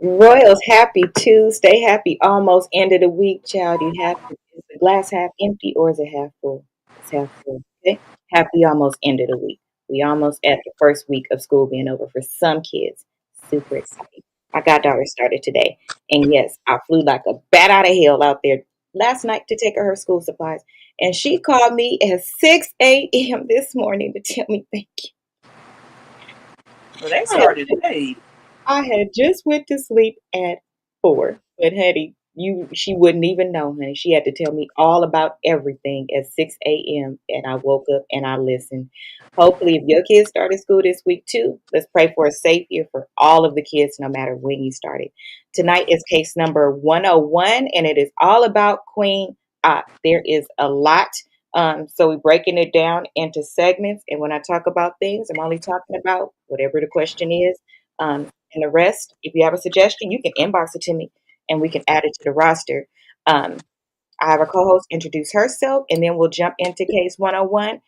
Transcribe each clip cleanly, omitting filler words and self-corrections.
Royals, happy Tuesday. Happy almost end of the week, child. Is the glass half empty or is it half full? It's half full. Okay. Happy almost end of the week. We almost at the first week of school being over for some kids. Super exciting. My goddaughter started today. And yes, I flew like a bat out of hell out there last night to take her school supplies. And she called me at 6 a.m. this morning to tell me thank you. Well, they I had started late. I had just went to sleep at 4, but honey, she wouldn't even know, honey. She had to tell me all about everything at 6 a.m. and I woke up and I listened. Hopefully, if your kids started school this week too, let's pray for a safe year for all of the kids, no matter when you started. Tonight is case number 101, and it is all about Queen Op. There is a lot. So we're breaking it down into segments, and when I talk about things, I'm only talking about whatever the question is. And the rest, if you have a suggestion, you can inbox it to me and we can add it to the roster. Um, I have a co host introduce herself, and then we'll jump into case 101,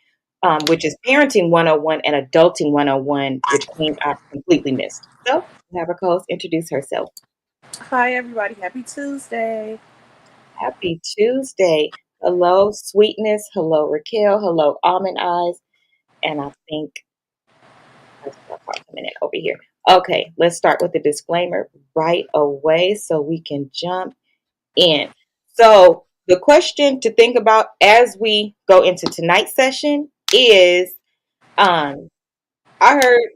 which is parenting 101 and adulting 101, which Queen I completely missed. So, we'll have our co host introduce herself. Hi, everybody. Happy Tuesday. Happy Tuesday. Hello, sweetness. Hello, Raquel. Hello, almond eyes. And I think let's start coming in over here. Okay, let's start with the disclaimer right away so we can jump in. So, the question to think about as we go into tonight's session is um, I heard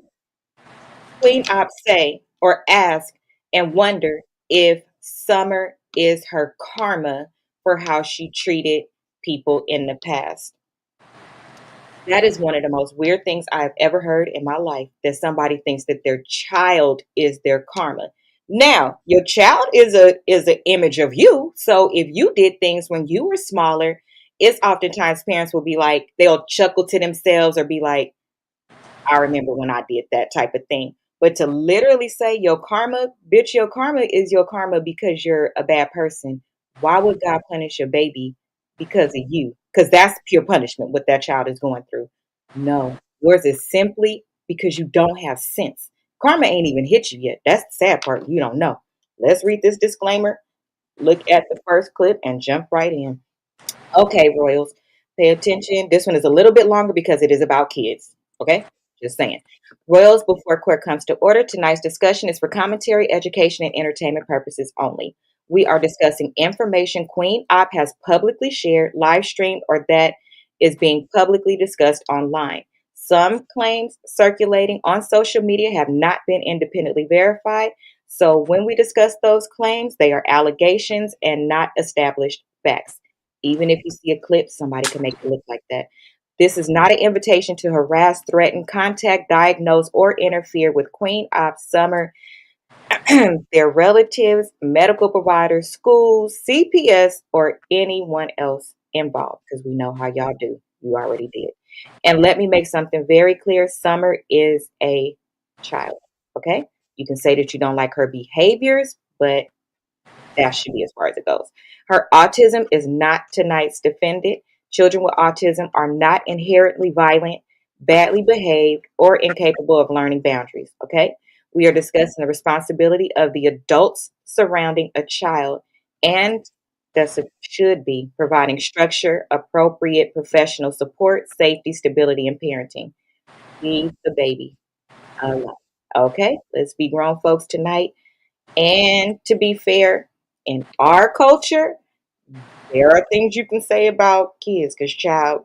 QueenOpp say or ask and wonder if Summer is her karma for how she treated people in the past. That is one of the most weird things I've ever heard in my life, that somebody thinks that their child is their karma. Now, your child is an image of you. So if you did things when you were smaller, it's oftentimes parents will be like, they'll chuckle to themselves or be like, I remember when I did that type of thing. But to literally say your karma, bitch, your karma is your karma because you're a bad person. Why would God punish your baby because of you? Because that's pure punishment, what that child is going through. No, yours is simply because you don't have sense. Karma ain't even hit you yet. That's the sad part. You don't know. Let's read this disclaimer, look at the first clip, and jump right in. Okay, Royals, pay attention. This one is a little bit longer because it is about kids. Okay, just saying. Royals, before court comes to order, tonight's discussion is for commentary, education, and entertainment purposes only. We are discussing information Queen Op has publicly shared, live streamed, or that is being publicly discussed online. Some claims circulating on social media have not been independently verified. So when we discuss those claims, they are allegations and not established facts. Even if you see a clip, somebody can make it look like that. This is not an invitation to harass, threaten, contact, diagnose, or interfere with QueenOpp Summer, their relatives, medical providers, schools, CPS, or anyone else involved, because we know how y'all do. You already did. And let me make something very clear. Summer is a child. Okay? You can say that you don't like her behaviors, but that should be as far as it goes. Her autism is not tonight's defendant. Children with autism are not inherently violent, badly behaved, or incapable of learning boundaries. Okay? We are discussing the responsibility of the adults surrounding a child, and that's should be providing structure, appropriate professional support, safety, stability, and parenting. Leave the baby alone. Okay? Let's be grown folks tonight. And to be fair, in our culture, there are things you can say about kids because, child,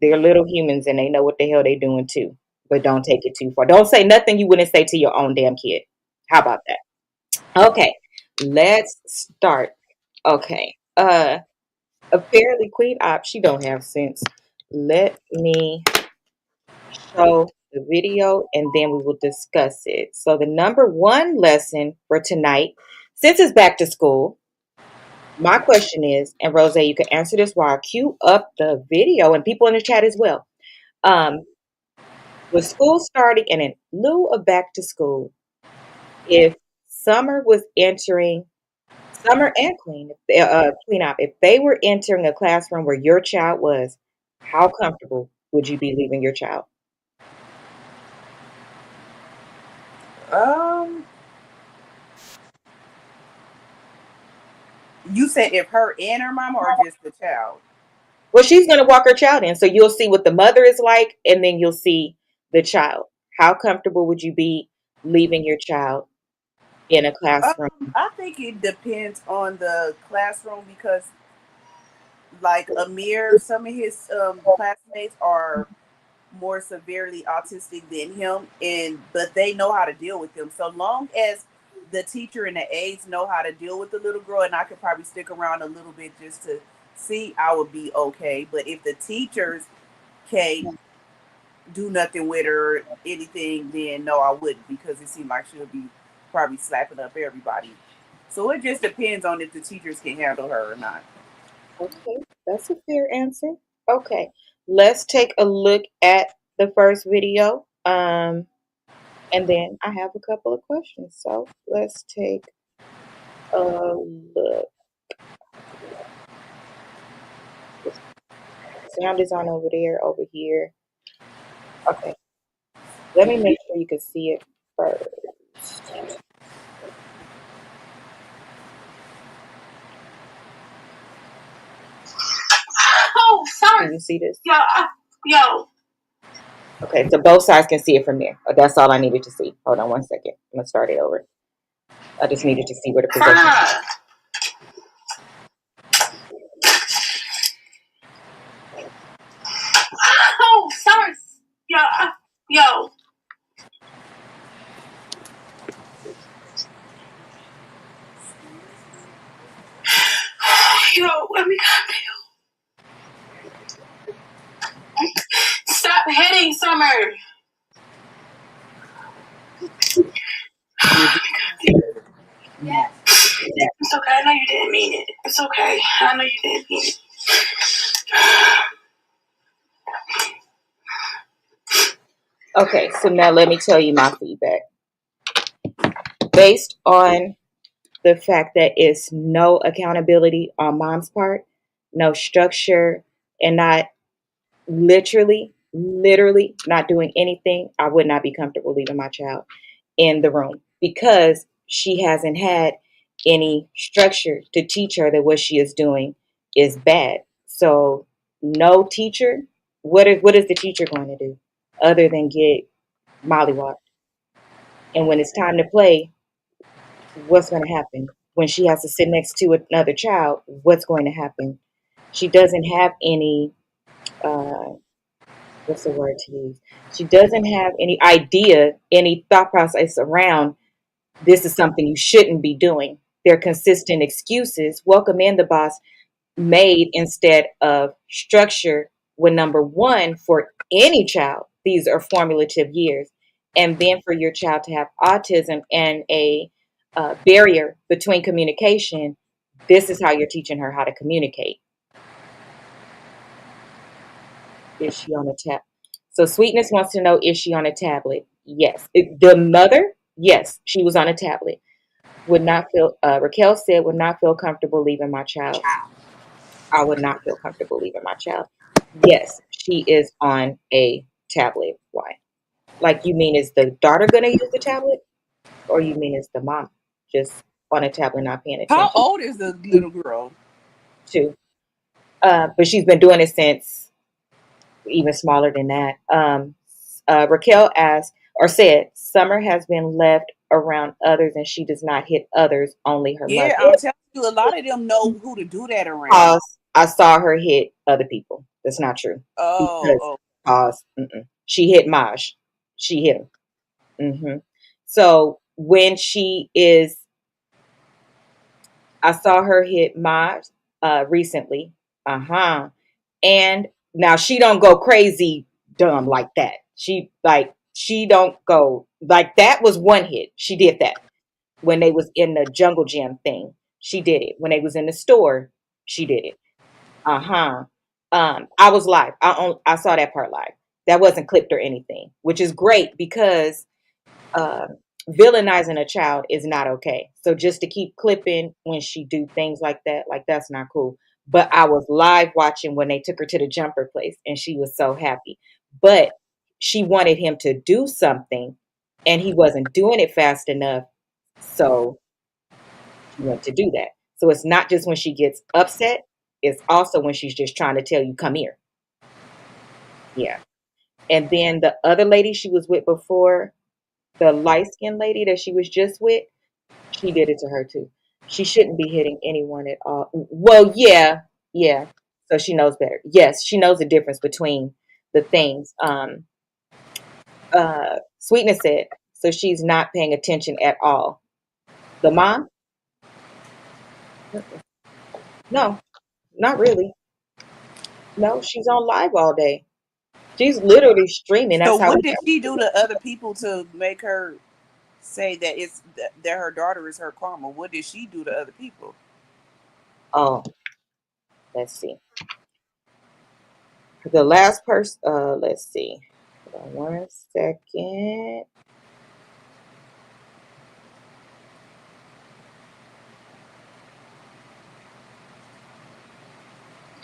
they're little humans and they know what the hell they're doing too. But don't take it too far. Don't say nothing you wouldn't say to your own damn kid. How about that? Okay, let's start. Okay. Apparently Queen Op, she don't have sense. Let me show the video and then we will discuss it. So the number one lesson for tonight, since it's back to school, my question is, and Rose, you can answer this while I cue up the video and people in the chat as well. Um, with school starting and in lieu of back to school, if Summer was entering, Summer and Queen Op, if they were entering a classroom where your child was, how comfortable would you be leaving your child? Um, You said if her and her mama or just the child? Well, she's going to walk her child in. So you'll see what the mother is like, and then you'll see the child. How comfortable would you be leaving your child in a classroom? I think it depends on the classroom because, like Amir, some of his classmates are more severely autistic than him, and but they know how to deal with him. So long as the teacher and the aides know how to deal with the little girl, and I could probably stick around a little bit just to see, I would be okay. But if the teachers can't do nothing with her or anything, then no, I wouldn't, because it seemed like she'll be probably slapping up everybody. So it just depends on if the teachers can handle her or not. Okay, that's a fair answer. Okay, let's take a look at the first video. And then I have a couple of questions. So let's take a look. Sound is on over there, over here. Okay, let me make sure you can see it first. Oh, sorry. Can you see this? Yo. Okay, so both sides can see it from there. That's all I needed to see. Hold on one second. I'm gonna start it over. I just needed to see where the position is. Oh, sorry. Yo. Yo. Yo, let me stop hitting Summer. Yes. It's okay. I know you didn't mean it. It's okay. I know you didn't mean it. Okay, so now let me tell you my feedback. Based on the fact that it's no accountability on mom's part, no structure, and not literally not doing anything, I would not be comfortable leaving my child in the room because she hasn't had any structure to teach her that what she is doing is bad. So no teacher, what is the teacher going to do other than get mollywopped? And when it's time to play, what's going to happen? When she has to sit next to another child, what's going to happen? She doesn't have any uh, what's the word to use? She doesn't have any idea, any thought process around this is something you shouldn't be doing. They're consistent excuses. Welcome in the boss made instead of structure. When number one, for any child, these are formative years. And then for your child to have autism and a barrier between communication, this is how you're teaching her how to communicate. Is she on a tab? So Sweetness wants to know, is she on a tablet? Yes. The mother, yes, she was on a tablet. Would not feel, Raquel said, would not feel comfortable leaving my child. I would not feel comfortable leaving my child. Yes, she is on a tablet. Why? Like, you mean is the daughter going to use the tablet? Or you mean is the mom just on a tablet not paying How attention? old is the little girl? Too. But she's been doing it since even smaller than that. Raquel asked or said, Summer has been left around others and she does not hit others, only her Yeah, mother. I'm telling you, a lot of them know who to do that around. Pause. I saw her hit other people. That's not true. Oh, Because, oh. pause. She hit Maj. She hit him. So when she is, I saw her hit Maj recently. And now she don't go crazy dumb like that. She don't go like that. Was one hit. She did that when they was in the jungle gym thing. She did it when they was in the store. She did it. I was live. I saw that part live. That wasn't clipped or anything, which is great because uh, villainizing a child is not okay. So just to keep clipping when she do things like that's not cool. But I was live watching when they took her to the jumper place, and she was so happy. But she wanted him to do something, and he wasn't doing it fast enough. So she went to do that. So it's not just when she gets upset, it's also when she's just trying to tell you, come here. Yeah. And then the other lady she was with before, the light skinned lady that she was just with, she did it to her too. She shouldn't be hitting anyone at all. Well, yeah, yeah. So she knows better. Yes, she knows the difference between the things. Sweetness said, so she's not paying attention at all. The mom? No, not really. No, she's on live all day. She's literally streaming. So That's how we what did she do to other people to make her say that that her daughter is her karma? What did she do to other people? Oh, let's see. The last person, let's see. Hold on 1 second.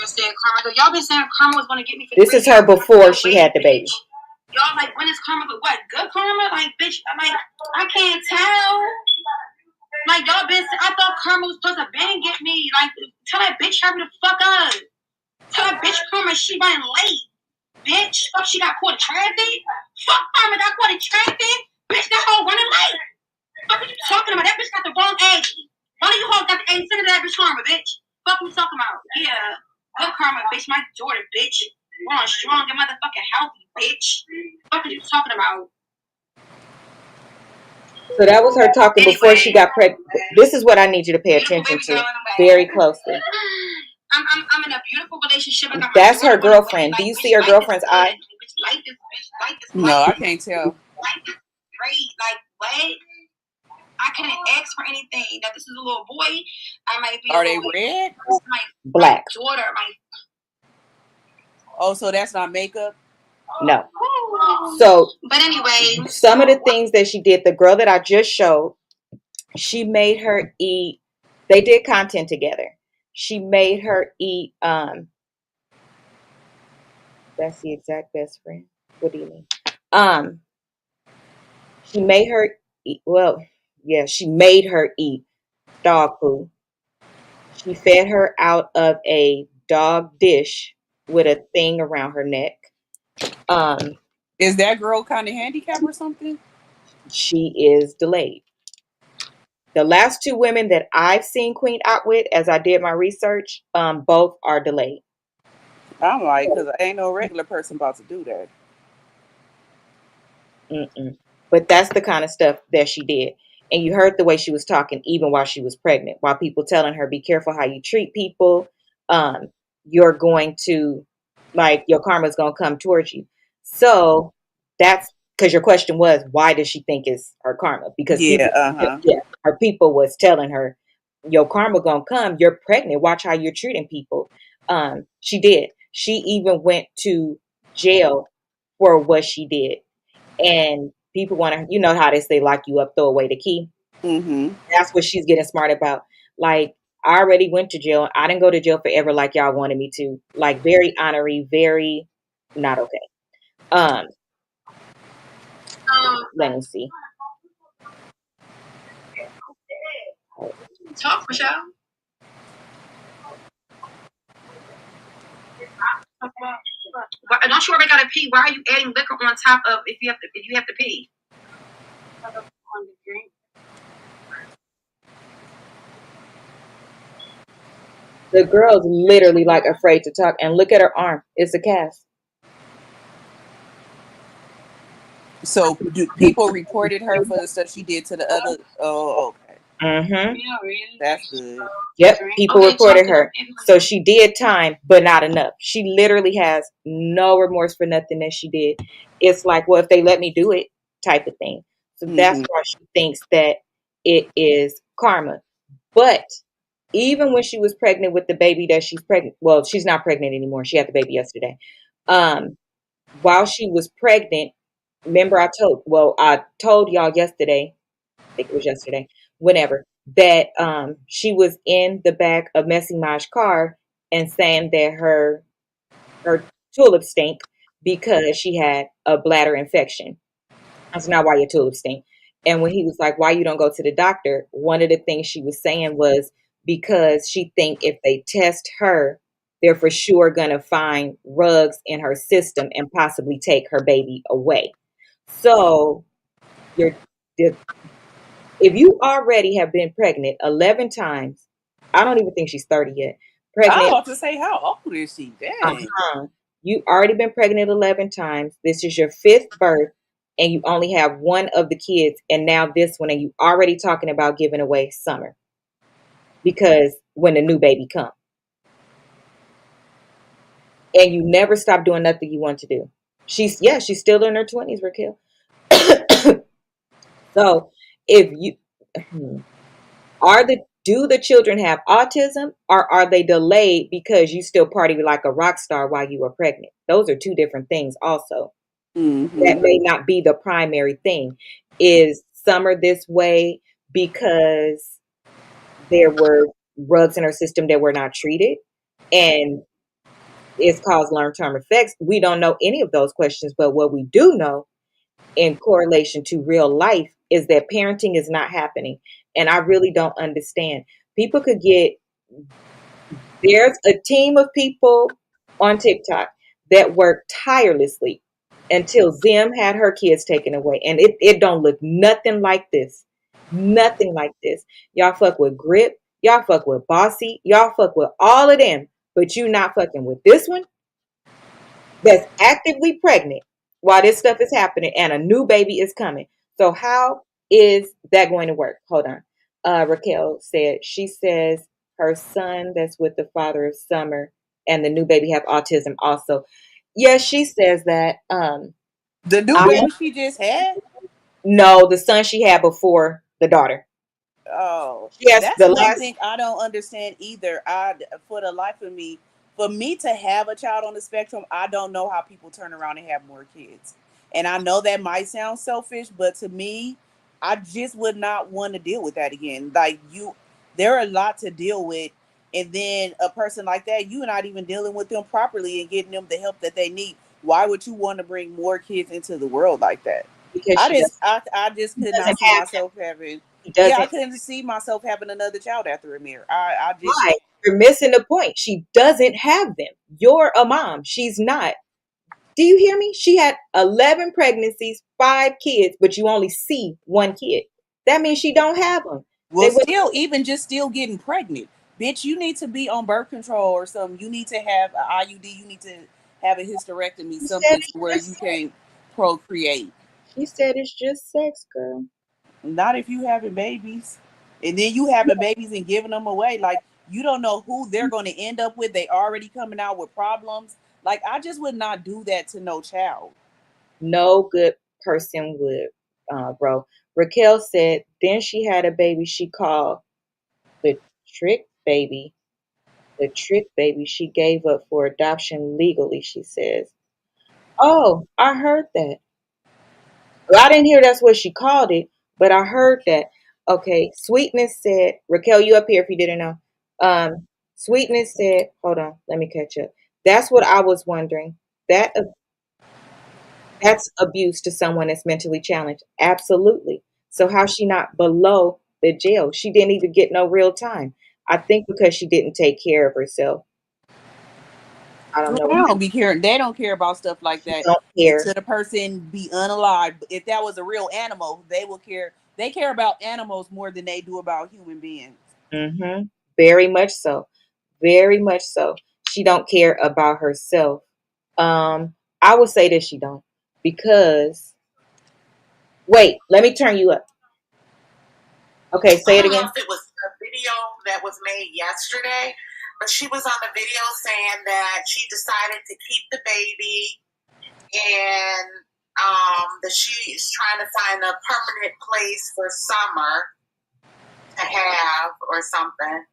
Saying karma. Y'all been saying karma was going to get me for this is her before she had the baby. Y'all like, when is karma? But what? Good karma? Like, bitch, I'm like, I can't tell. Like, y'all been, I thought karma was supposed to bang get me. Like, tell that bitch, hurry the fuck up. Tell that bitch karma she running late. Bitch, fuck, she got caught in traffic. Fuck karma got caught in traffic. Bitch, that hoe running late. Fuck are you talking about? That bitch got the wrong age. One of you hoes got the age. Send it to that bitch karma, bitch. Fuck you talking about? Yeah. Good karma, bitch. My daughter, bitch. Born strong and motherfucking healthy, bitch. Fuck are you talking about? So that was her talking before she got pregnant. This is what I need you to pay attention to very closely. I'm in a beautiful relationship. That's her girlfriend. Do you see her girlfriend's eye? No, I can't tell. Life is great. Like, what? I couldn't ask for anything. That this is a little boy. I might be. Are they red? Black. My daughter. Oh, so that's not makeup? No. So, but anyway, some of the things that she did, the girl that I just showed, she made her eat. They did content together. She made her eat. That's the exact best friend. What do you mean? She made her eat. Well, yeah, she made her eat dog food. She fed her out of a dog dish with a thing around her neck. Is that girl kind of handicapped or something? She is delayed. The last two women that I've seen QueenOpp with, as I did my research, both are delayed. I'm like, because ain't no regular person about to do that. Mm-mm. But that's the kind of stuff that she did. And you heard the way she was talking, even while she was pregnant, while people telling her, be careful how you treat people. Um, you're going to, like, your karma's going to come towards you. So that's because your question was, why does she think it's her karma? Because Yeah, her people was telling her, your karma going to come. You're pregnant. Watch how you're treating people. She did. She even went to jail for what she did. And people want to, you know how they say, lock you up, throw away the key. That's what she's getting smart about. Like, I already went to jail. I didn't go to jail forever like y'all wanted me to. Like, very honorary, very not okay. Let me see. Talk, Michelle. Don't you already gotta pee? Why are you adding liquor on top of if you have to pee? The girl's literally like afraid to talk, and look at her arm. It's a cast. So people reported her for the stuff she did to the other. Oh, okay. Mm-hmm. That's good. Yep, people reported her. So she did time, but not enough. She literally has no remorse for nothing that she did. It's like, well, if they let me do it, type of thing. So that's why she thinks that it is karma. But even when she was pregnant with the baby that she's pregnant, well, she's not pregnant anymore. She had the baby yesterday. While she was pregnant, remember I told y'all yesterday, I think it was yesterday, whenever, that she was in the back of Messy Maj's car and saying that her tulips stink because she had a bladder infection. That's not why your tulips stink. And when he was like, why you don't go to the doctor? One of the things she was saying was because she think if they test her, they're for sure gonna find rugs in her system and possibly take her baby away. So you're if you already have been pregnant 11 times, I don't even think she's 30 yet. I was Pregnant, about to say, how old is she? Dang. uh-huh. You already been pregnant 11 times. This is your fifth birth, and you only have one of the kids, and now this one, and you already talking about giving away Summer because when the new baby comes, and you never stop doing nothing you want to do. She's still in her 20s, Raquel. So if you are the do the children have autism, or are they delayed because you still party like a rock star while you were pregnant? Those are two different things also. That Mm-hmm. may not be the primary thing. Is Summer this way because there were rugs in her system that were not treated and it's caused long-term effects? We don't know any of those questions, but what we do know in correlation to real life is that parenting is not happening. And I really don't understand. People could get There's a team of people on TikTok that work tirelessly until Zim had her kids taken away. And it don't look nothing like this. Nothing like this. Y'all fuck with Grip. Y'all fuck with Bossy. Y'all fuck with all of them. But you not fucking with this one that's actively pregnant while this stuff is happening and a new baby is coming. So how is that going to work? Hold on. Raquel said she says her son that's with the father of Summer and the new baby have autism also. Yes, she says that. The new I baby she just had. no, the son she had before the daughter. Oh, Yes, that's the one last. thing I don't understand either. For the life of me, for me to have a child on the spectrum, I don't know how people turn around and have more kids. And I know that might sound selfish, but to me, I just would not want to deal with that again. Like there are a lot to deal with, and then a person like that, you're not even dealing with them properly and getting them the help that they need. Why would you want to bring more kids into the world like that? Because I just he could doesn't not see have myself having. he Yeah, I doesn't couldn't see myself having another child after Amir. I just Why? You're missing the point. She doesn't have them. You're a mom. She's not. Do you hear me? She had 11 pregnancies, 5 kids, but you only see one kid. That means she don't have them. well They would still even just still getting pregnant. Bitch, you need to be on birth control or something. You need to have an IUD. You need to have a hysterectomy, she said something to it's where just you sex. can procreate. She said it's just sex, girl. Not if you having babies. And then you having babies and giving them away. Like you don't know who they're going to end up with. They already coming out with problems. Like I just would not do that to no child. No good person would, bro. Raquel said then she had a baby she called the trick baby. The trick baby she gave up for adoption legally, she says. Oh, I heard that. Well, I didn't hear that's what she called it, but I heard that. Okay, Sweetness said, Raquel, you up here if you didn't know. Sweetness said, hold on, let me catch up. That's what I was wondering. That that's abuse to someone that's mentally challenged. Absolutely. So how's she not below the jail? She didn't even get no real time. I think because she didn't take care of herself. I don't Well, know. they don't be caring. They don't care about stuff like She that don't care. until the person be unalive. If that was a real animal, they will care. They care about animals more than they do about human beings. Very much so. Very much so. She don't care about herself. I would say that she don't because wait, let me turn you up. Okay, say it I don't again. know if it was a video that was made yesterday, but she was on the video saying that she decided to keep the baby and that she's trying to find a permanent place for Summer to have or something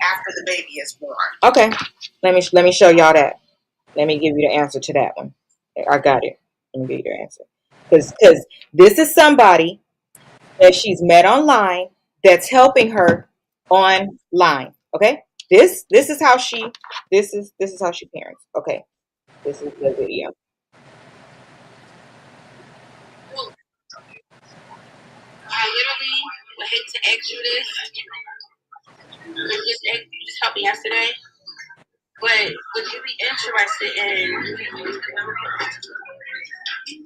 after the baby is born. Okay, let me show y'all that. Let me give you the answer to that one. I got it. Let me give you the answer because this is somebody that she's met online that's helping her online. Okay, this is how she this is how she parents. Okay, this is the video. I literally would hate to ask you this. You just helped me yesterday. But would you be interested in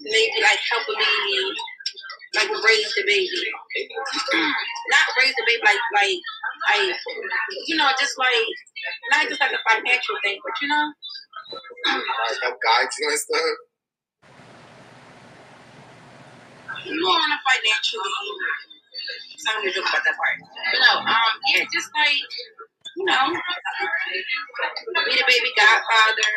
maybe like helping me like raise the baby? Not raise the baby like just like not just like a financial thing, but like help guide you and stuff. More on a financially. So I'm gonna joke about that part. But no, yeah, just like be the baby godfather.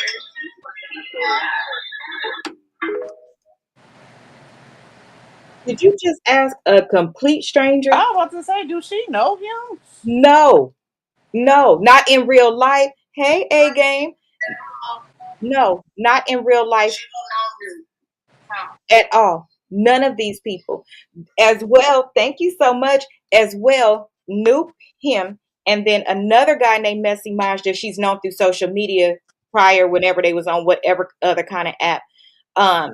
Did you just ask a complete stranger? I was about to say, do she know him? No, no, not in real life. Hey, A game. No, not in real life at all. None of these people. As well, thank you so much. As well, Noop, him, and then another guy named Messy Maj that she's known through social media prior, whenever they was on whatever other kind of app. Um,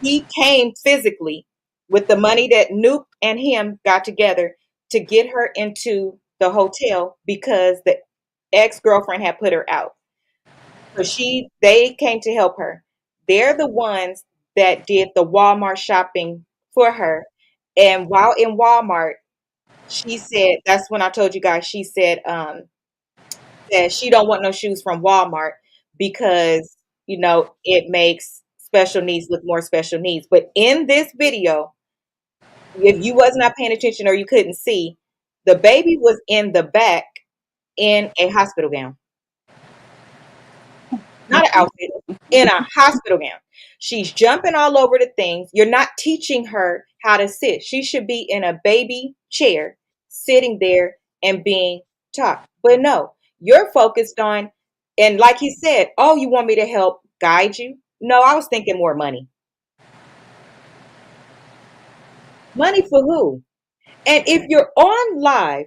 he came physically with the money that Noop and him got together to get her into the hotel because the ex-girlfriend had put her out. So they came to help her. They're the ones that did the Walmart shopping for her. And while in Walmart, she said, that's when I told you guys, she said that she don't want no shoes from Walmart because, it makes special needs look more special needs. But in this video, if you was not paying attention or you couldn't see, the baby was in the back in a hospital gown. Not an outfit, in a hospital gown. She's jumping all over the things. You're not teaching her how to sit. She should be in a baby chair, sitting there and being taught. But no, you're focused on, and like he said, oh, you want me to help guide you? No, I was thinking more money. Money for who? And if you're on live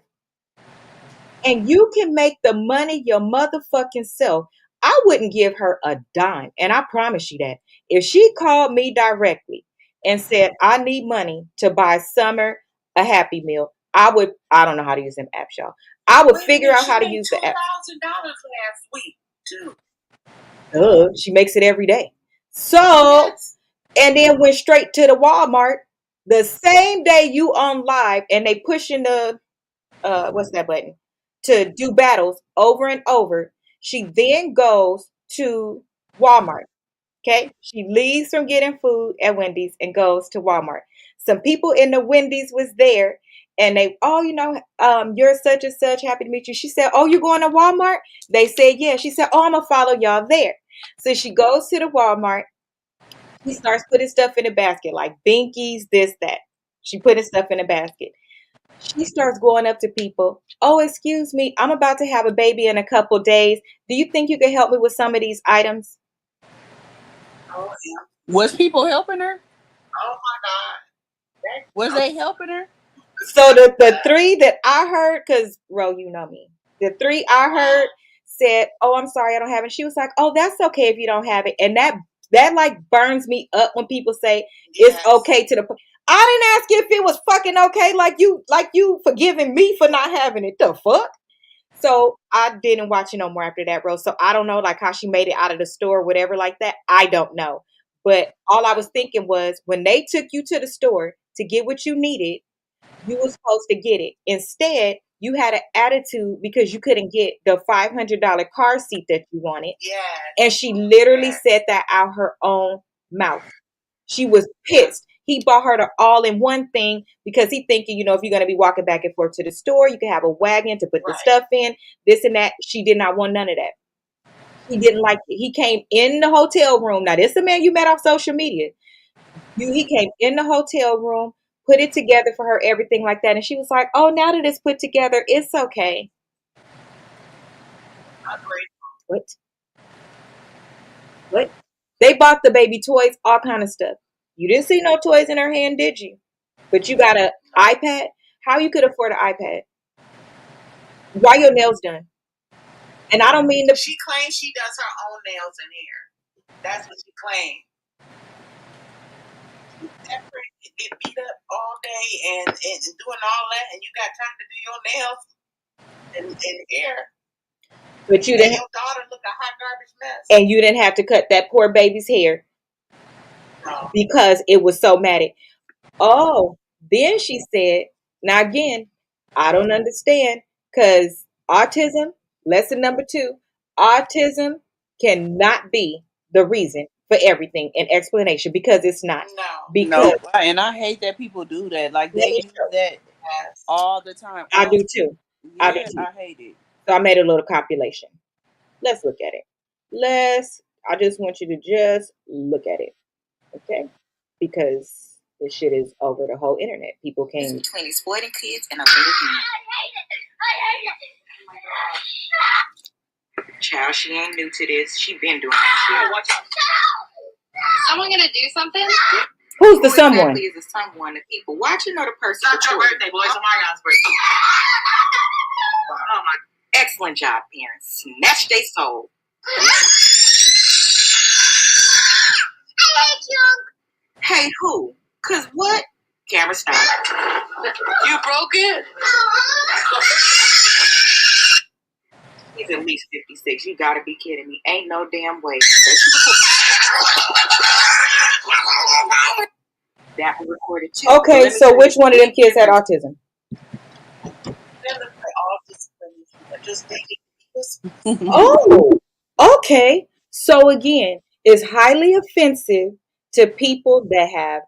and you can make the money your motherfucking self, I wouldn't give her a dime. And I promise you that. If she called me directly and said, I need money to buy Summer a Happy Meal, I don't know how to use them apps, y'all. I would figure out how to use the app. $2,000 last week, too. She makes it every day. So, and then went straight to the Walmart the same day you on live and they pushing the what's that button to do battles over and over. She then goes to Walmart. Okay, she leaves from getting food at Wendy's and goes to Walmart. Some people in the Wendy's was there, and they, oh, you're such and such. Happy to meet you. She said, oh, you going to Walmart? They said, yeah. She said, oh, I'm gonna follow y'all there. So she goes to the Walmart. She starts putting stuff in the basket, like binkies, this, that. She putting stuff in the basket. She starts going up to people. Oh, excuse me. I'm about to have a baby in a couple days. Do you think you could help me with some of these items? Oh, yeah. Was people helping her? Oh, my God. Was they helping her? So the three that I heard, because, Ro, you know me. The three I heard said, oh, I'm sorry, I don't have it. She was like, oh, that's okay if you don't have it. And that like burns me up when people say it's okay to the point. I didn't ask if it was fucking okay, like you forgiving me for not having it. The fuck? So I didn't watch it no more after that, Rose. So I don't know like how she made it out of the store, whatever like that. I don't know. But all I was thinking was when they took you to the store to get what you needed, you were supposed to get it. Instead, you had an attitude because you couldn't get the $500 car seat that you wanted. Yeah. And she literally said that out her own mouth. She was pissed. He bought her the all-in-one thing because he thinking, if you're going to be walking back and forth to the store, you can have a wagon to put the stuff in, this and that. She did not want none of that. He didn't like it. He came in the hotel room. Now, this is a man you met off social media. He came in the hotel room, put it together for her, everything like that. And she was like, oh, now that it's put together, it's okay. What? They bought the baby toys, all kind of stuff. You didn't see no toys in her hand, did you? But you got an iPad? How you could afford an iPad? Why your nails done? And I don't mean She claims she does her own nails and hair. That's what she claims. Get beat up all day and doing all that, and you got time to do your nails. in here. But you And didn't, your daughter look a hot garbage mess. and you didn't have to cut that poor baby's hair No. because it was so mad. Oh, then she said, now again, I don't understand because autism, lesson number 2, autism cannot be the reason for everything and explanation because it's not. No. Because No, and I hate that people do that. Like let they me use show. that Yes. all the time. I Oh, do too. I do yeah, too. I hate it. So I made a little compilation. Let's look at it. I just want you to just look at it. Okay? Because this shit is over the whole internet. People came between exploiting kids and a little human. Child, she ain't new to this. She been doing that shit. Someone gonna do something? Who's the someone? Exactly is the someone? The people watching or the person? It's not your birthday, boy. It's Marion's birthday. Oh my! Excellent job, parents. Snatch their soul. Hey, who? Cause what? Camera stop. You broke it? He's at least 56. You gotta be kidding me. Ain't no damn way. That was recorded too. Okay, so which one of them kids had autism? Oh, okay. So again, it's highly offensive to people that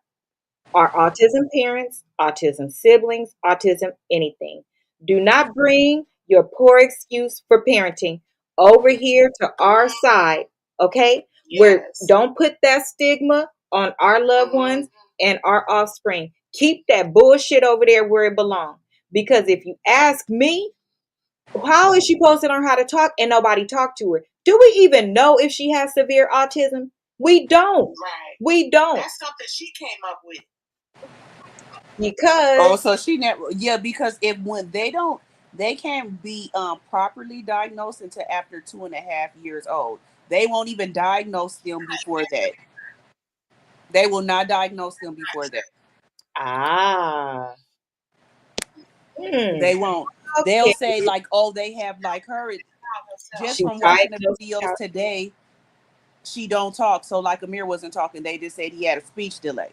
are autism parents, autism siblings, autism anything. Do not bring your poor excuse for parenting over here to our side, okay? Where don't put that stigma on our loved ones and our offspring. Keep that bullshit over there where it belongs. Because if you ask me, how is she supposed to learn how to talk and nobody talk to her? Do we even know if she has severe autism? We don't. Right. We don't. That's something she came up with. Because so she never. Yeah, because when they can't be properly diagnosed until after 2.5 years old. They won't even diagnose them before that. They will not diagnose them before that. They won't. They'll Okay. say like, oh, they have like her. Just She from watching the diagnosed videos child. today, she don't talk. So like Amir wasn't talking. They just said he had a speech delay.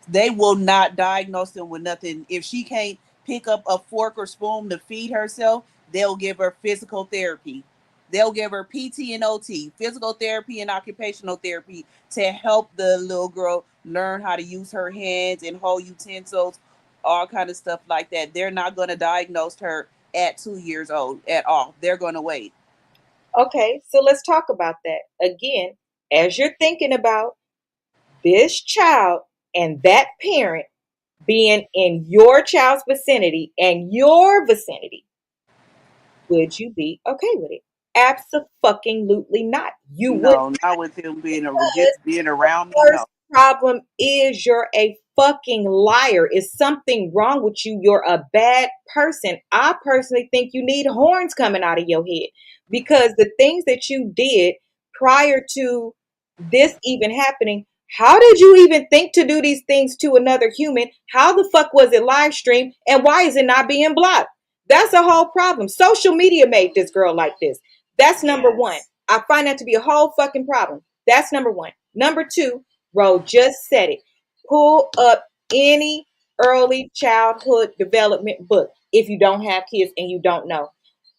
They will not diagnose him with nothing. If she can't pick up a fork or spoon to feed herself, they'll give her physical therapy. They'll give her PT and OT, physical therapy and occupational therapy to help the little girl learn how to use her hands and hold utensils, all kind of stuff like that. They're not going to diagnose her at 2 years old at all. They're going to wait. Okay, so let's talk about that. Again, as you're thinking about this child and that parent being in your child's vicinity and your vicinity, would you be okay with it? Absolutely not. You would. No, not with him just being around me. No. First problem is you're a fucking liar. Is something wrong with you? You're a bad person. I personally think you need horns coming out of your head because the things that you did prior to this even happening, how did you even think to do these things to another human? How the fuck was it live streamed? And why is it not being blocked? That's a whole problem. Social media made this girl like this. That's number one. I find that to be a whole fucking problem. That's number one. Number two, Ro just said it. Pull up any early childhood development book if you don't have kids and you don't know.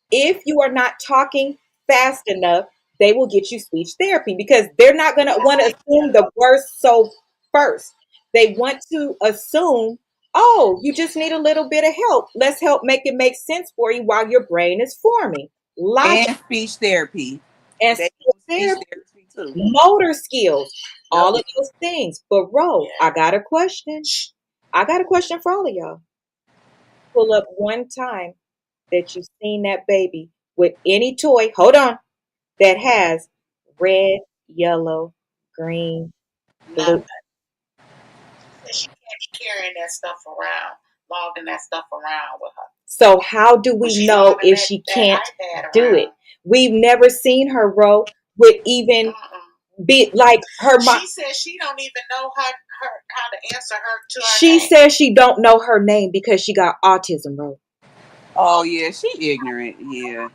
If you are not talking fast enough, they will get you speech therapy because they're not going to want to assume the worst so first. They want to assume, oh, you just need a little bit of help. Let's help make it make sense for you while your brain is forming. Logic And speech therapy. and They speech use speech therapy, therapy too. motor skills, Yep. all of those things. But Ro, I got a question. I got a question for all of y'all. Pull up one time that you've seen that baby with any toy, hold on, that has red, yellow, green, blue. Nothing. She can't be carrying that stuff around, logging that stuff around with her. So how do we know if she can't do it? We've never seen her, Ro, with even be like her mom. She says she don't even know how to answer her to her She name. says she don't know her name because she got autism, Ro. Oh yeah, she ignorant. Yeah.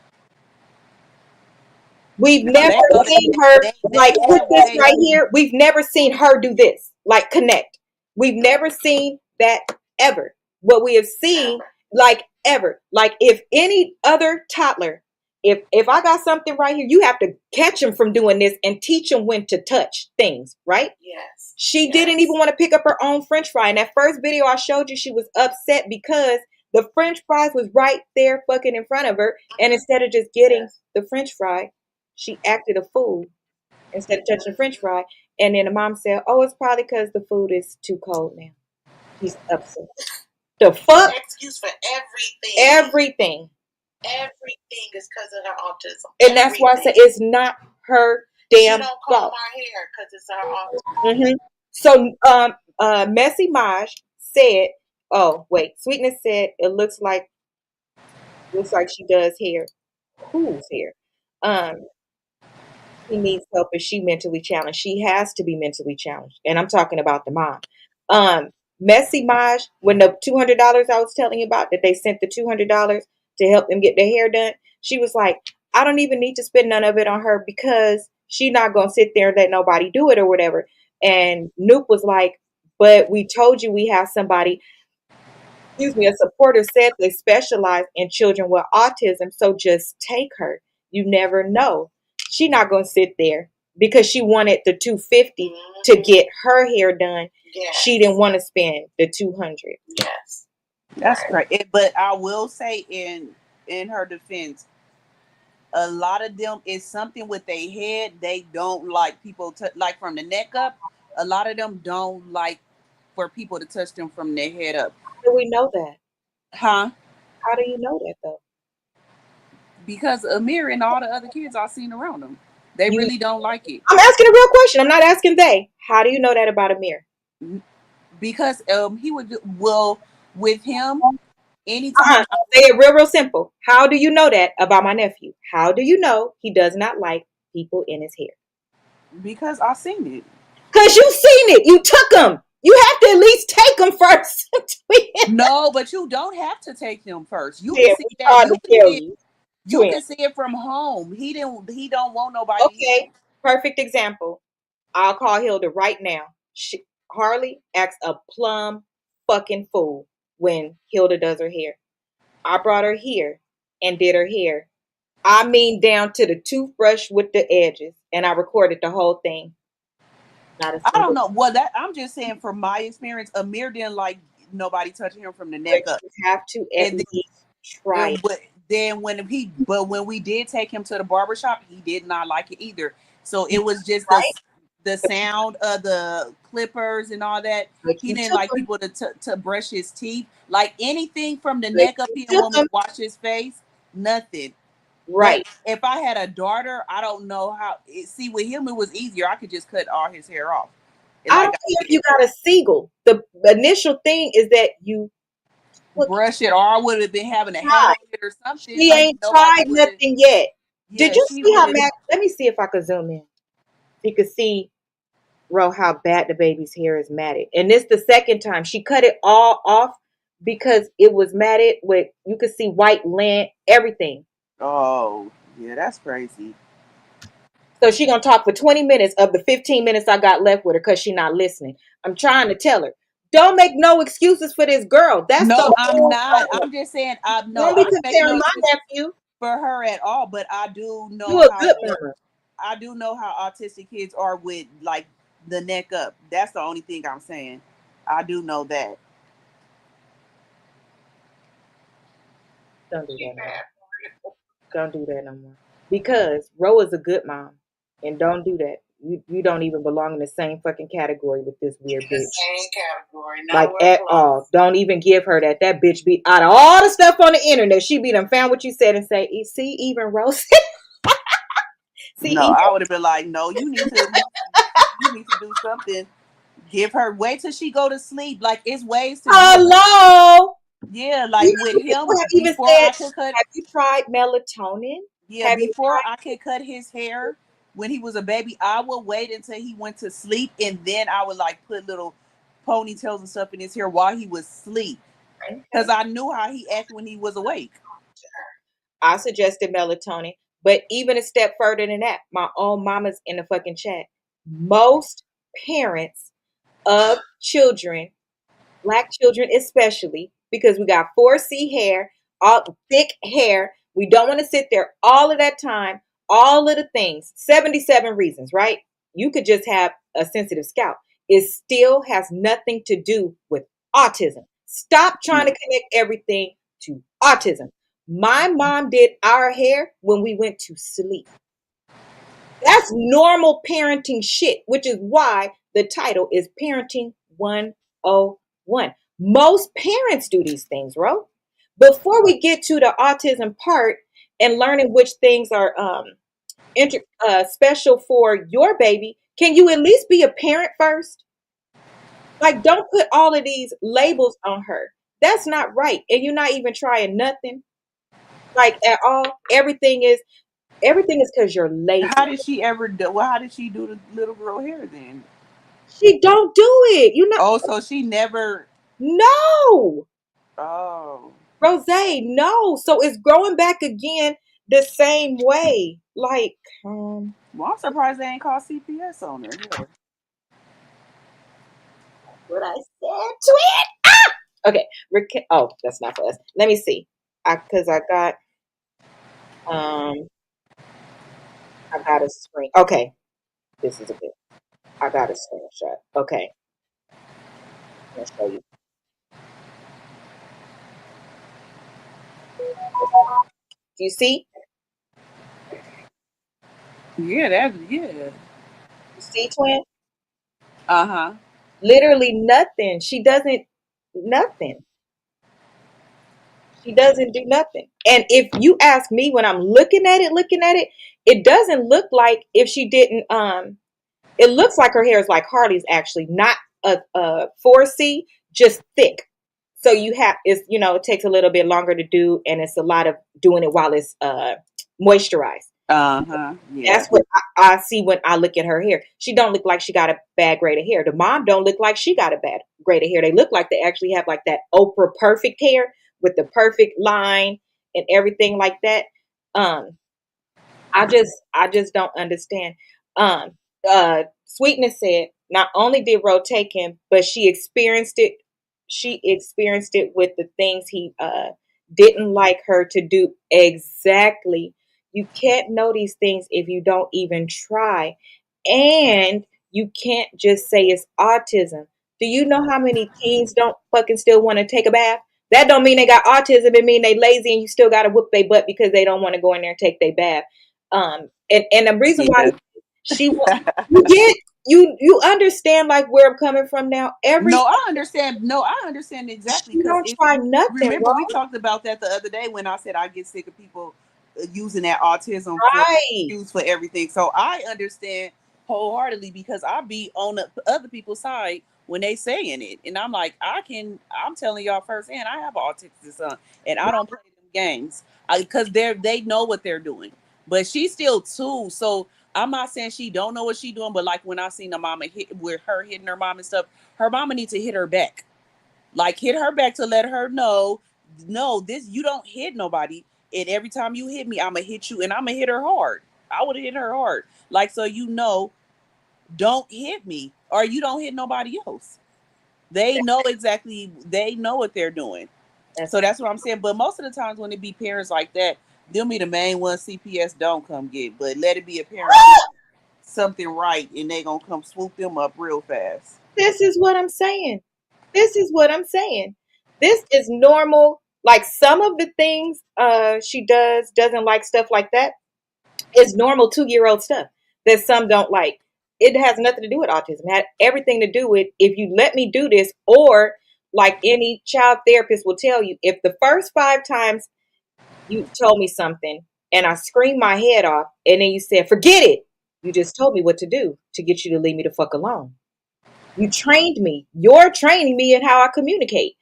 We've No, never they know that seen her they like put have this ways. right here. We've never seen her do this, like connect. We've never seen that ever. What we have seen, like ever, like if any other toddler, if I got something right here, you have to catch them from doing this and teach them when to touch things, right? Yes. She didn't even want to pick up her own French fry. In that first video I showed you, she was upset because the French fries was right there fucking in front of her, and instead of just getting the French fry, she acted a fool instead of touching the French fry. And then the mom said, "Oh, it's probably because the food is too cold now." She's upset. The fuck? Excuse for everything. Everything. Everything is because of her autism. And that's why I say it's not her damn She don't fault. comb her hair because it's her autism. So, Messy Maj said, "Oh wait, Sweetness said it looks like she does hair. Whose hair? She needs help. Is she mentally challenged? She has to be mentally challenged, and I'm talking about the mom. Messy Maj, when the $200 I was telling you about that they sent the $200 to help them get their hair done, she was like, I don't even need to spend none of it on her because she's not gonna sit there and let nobody do it or whatever. And Noop was like, but we told you we have somebody, excuse me, a supporter said they specialize in children with autism, so just take her. You never know. She's not gonna sit there because she wanted the $250 to get her hair done. Yes. She didn't want to spend the $200. Yes. That's right. But I will say in her defense, a lot of them is something with their head. They don't like people to like from the neck up. A lot of them don't like for people to touch them from their head up. How do we know that? Huh? How do you know that though? Because Amir and all the other kids I've seen around them, they really don't like it. I'm asking a real question. I'm not asking they. How do you know that about Amir? Because he would with him anytime. Say it real simple. How do you know that about my nephew? How do you know he does not like people in his hair? Because I seen it. Because you seen it. You took him. You have to at least take him first. No, but you don't have to take them first. You Yeah, can see that. You Twin. can see it from home. He don't want nobody. Okay, perfect example. I'll call Hilda right now. Harley acts a plum fucking fool when Hilda does her hair. I brought her here and did her hair. I mean down to the toothbrush with the edges, and I recorded the whole thing. Not a I don't know. Well, that I'm just saying from my experience, Amir didn't like nobody touching him from the neck up. You have to at least try. But then when we did take him to the barbershop, he did not like it either. So it was just the sound of the clippers and all that. He didn't like people to brush his teeth, like anything from the neck up. He didn't want me to wash his face. Nothing. Right. But if I had a daughter, I don't know how. See, with him, it was easier. I could just cut all his hair off. I don't care if you got a seagull. The initial thing is that you brush it, or I would have been having a hat on it or something. She ain't tried nothing yet. Yeah, did you see how Mac? Let me see if I could zoom in. You could see, how bad the baby's hair is matted. And this the second time she cut it all off because it was matted with. You could see white lint, everything. Oh, yeah, that's crazy. So she gonna talk for 20 minutes of the 15 minutes I got left with her because she not listening. I'm trying to tell her. Don't make no excuses for this girl. That's I'm not. I'm just saying. Don't be comparing my nephew for her at all. But I do know. You a good mama. I do know how autistic kids are with like the neck up. That's the only thing I'm saying. I do know that. Don't do that no more. Don't do that no more. Because Ro is a good mom. And don't do that. You don't even belong in the same fucking category with this weird bitch. Same category. Like at all. Don't even give her that. That bitch be out of all the stuff on the internet. She be done found what you said and say, see, even Rose. I would have been like, no, you need to do something. Give her, wait till she go to sleep. Like it's ways to Hello. Yeah, like with him. Before I could cut. Have you tried melatonin? Yeah, before I could cut his hair when he was a baby, I would wait until he went to sleep, and then I would like put little ponytails and stuff in his hair while he was asleep, because I knew how he acted when he was awake. I suggested melatonin, but even a step further than that, my own mama's in the fucking chat. Most parents of children, Black children especially, because we got 4C hair, all thick hair. We don't want to sit there all of that time, all of the things. 77 reasons, right? You could just have a sensitive scalp. It still has nothing to do with autism. Stop trying to connect everything to autism. My mom did our hair when we went to sleep. That's normal parenting shit, which is why the title is Parenting 101. Most parents do these things, bro. Before we get to the autism part and learning which things are special for your baby, can you at least be a parent first? Like, don't put all of these labels on her. That's not right. And you're not even trying nothing, like, at all. Everything is because you're lazy. How did she ever do? Well, how did she do the little girl hair then? She don't do it. You know, Oh, so she never. no, Oh, Rose, no. So it's growing back again the same way. Like, well, I'm surprised they ain't called CPS on her. Yeah. what I said to it. Ah! Okay, oh, that's not for us. Let me see. Because um I got a screen. Okay, this is a good. I got a screenshot. Okay, I'm gonna show you. Do you see? Yeah, that. Yeah. You see, twin? Uh huh. Literally nothing. She doesn't nothing. She doesn't do nothing. And if you ask me when I'm looking at it, it doesn't look like if she didn't it looks like her hair is like Harley's, actually, not a 4C, just thick. So you have it's it takes a little bit longer to do, and it's a lot of doing it while it's moisturized. Uh huh. Yeah. That's what I see when I look at her hair. She don't look like she got a bad grade of hair. The mom don't look like she got a bad grade of hair. They look like they actually have like that Oprah perfect hair with the perfect line and everything like that. Um, I just don't understand. Um, Sweetness said not only did Ro take him, but she experienced it. She experienced it with the things he didn't like her to do. Exactly. You can't know these things if you don't even try. And you can't just say it's autism. Do you know how many teens don't fucking still want to take a bath? That don't mean they got autism. It mean they lazy and you still got to whoop their butt because they don't want to go in there and take their bath. And the reason why Yeah. she you get you understand like where I'm coming from now. Every No, I understand. No, I understand exactly She because don't if try nothing, remember bro. we talked about that the other day when I said I get sick of people using that autism for Right. excuse for everything. So I understand wholeheartedly because I be on the other people's side when they saying it, and I'm like, I'm telling y'all firsthand, I have an autistic son, and I don't play them games because they know what they're doing. But she's still two, so I'm not saying she don't know what she doing. But like when I seen the mama hit with her hitting her mom and stuff, her mama needs to hit her back, like hit her back to let her know, no, this you don't hit nobody. And every time you hit me, I'ma hit you, and I'ma hit her hard. I would have hit her hard. Like so don't hit me or you don't hit nobody else. They know exactly, they know what they're doing. That's So that's what I'm saying. But most of the times when it be parents like that, they'll be the main ones CPS don't come get. But let it be a parent something right and they gonna come swoop them up real fast. this is what I'm saying. This is what I'm saying. This is normal. Like some of the things she doesn't like stuff like that is normal 2-year-old stuff that some don't like. It has nothing to do with autism. It had everything to do with if you let me do this, or like any child therapist will tell you, if the first 5 times you told me something and I screamed my head off and then you said, forget it. You just told me what to do to get you to leave me the fuck alone. You trained me. You're training me in how I communicate.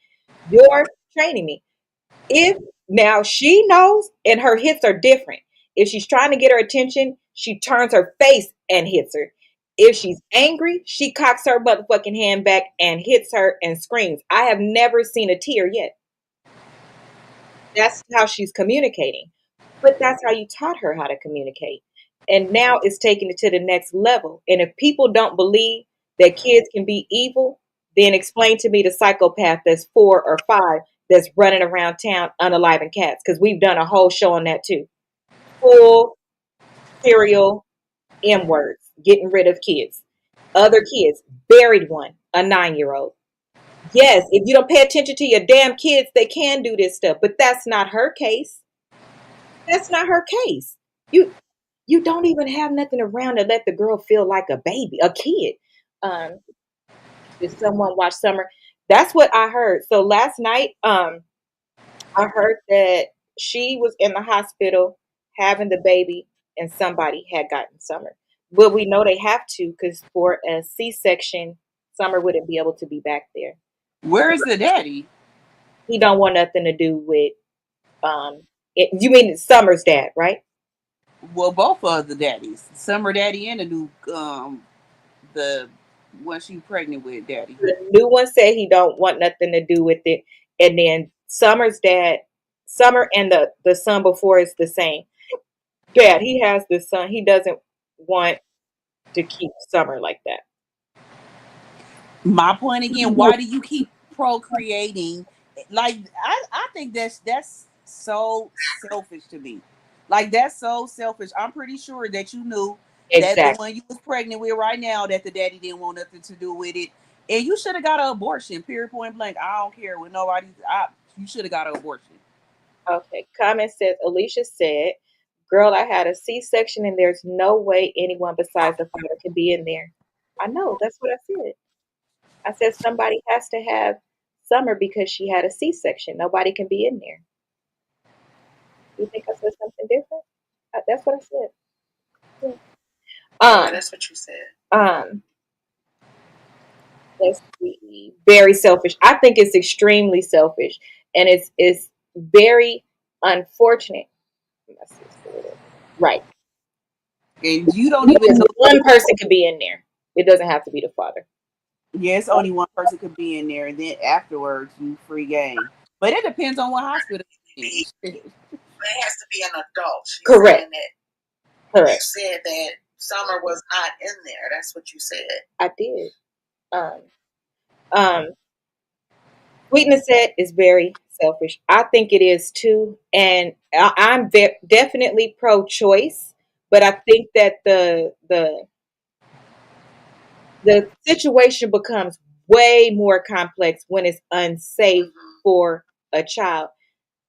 You're training me. If now she knows and her hits are different. If she's trying to get her attention, she turns her face and hits her. If she's angry, she cocks her motherfucking hand back and hits her and screams. I have never seen a tear yet. That's how she's communicating. But that's how you taught her how to communicate. And now it's taking it to the next level. And if people don't believe that kids can be evil, then explain to me the psychopath that's 4 or 5 that's running around town unaliving cats. Because we've done a whole show on that too. Full serial M words, getting rid of kids. Other kids, buried one, a 9-year-old. Yes, if you don't pay attention to your damn kids, they can do this stuff. But that's not her case. That's not her case. You you don't even have nothing around to let the girl feel like a baby, a kid. Um, did someone watch Summer? That's what I heard. So last night, I heard that she was in the hospital having the baby, and somebody had gotten Summer. Well, we know they have to because for a C-section, Summer wouldn't be able to be back there. Where is the daddy? He don't want nothing to do with it. You mean Summer's dad, right? Well, both of the daddies, Summer daddy and the new the one she pregnant with daddy. The new one said he don't want nothing to do with it, and then Summer's dad, Summer and the son before is the same dad. He has the son. He doesn't want to keep Summer like that. My point again, why do you keep procreating? Like I think that's so selfish to me. Like that's so selfish. I'm pretty sure that you knew that the Exactly. one you was pregnant with right now, that the daddy didn't want nothing to do with it. And you should have got an abortion, period point blank. I don't care with nobody. You should have got an abortion. Okay. Comment says Alicia said, "Girl, I had a C-section, and there's no way anyone besides the father can be in there." I know. That's what I said. I said somebody has to have Summer because she had a C-section. Nobody can be in there. You think I said something different? That's what I said. Yeah. That's what you said. Let's see. Very selfish. I think it's extremely selfish, and it's very unfortunate. Right. And you don't even know. One person could be in there. It doesn't have to be the father. Yes, only one person could be in there, and then afterwards you free game. But it depends on what hospital. It has to be an adult. She's Correct. saying that Correct. you said that Summer was not in there. That's what you said. I did. Sweetness said is very selfish. I think it is too, and I'm definitely pro-choice. But I think that the situation becomes way more complex when it's unsafe for a child.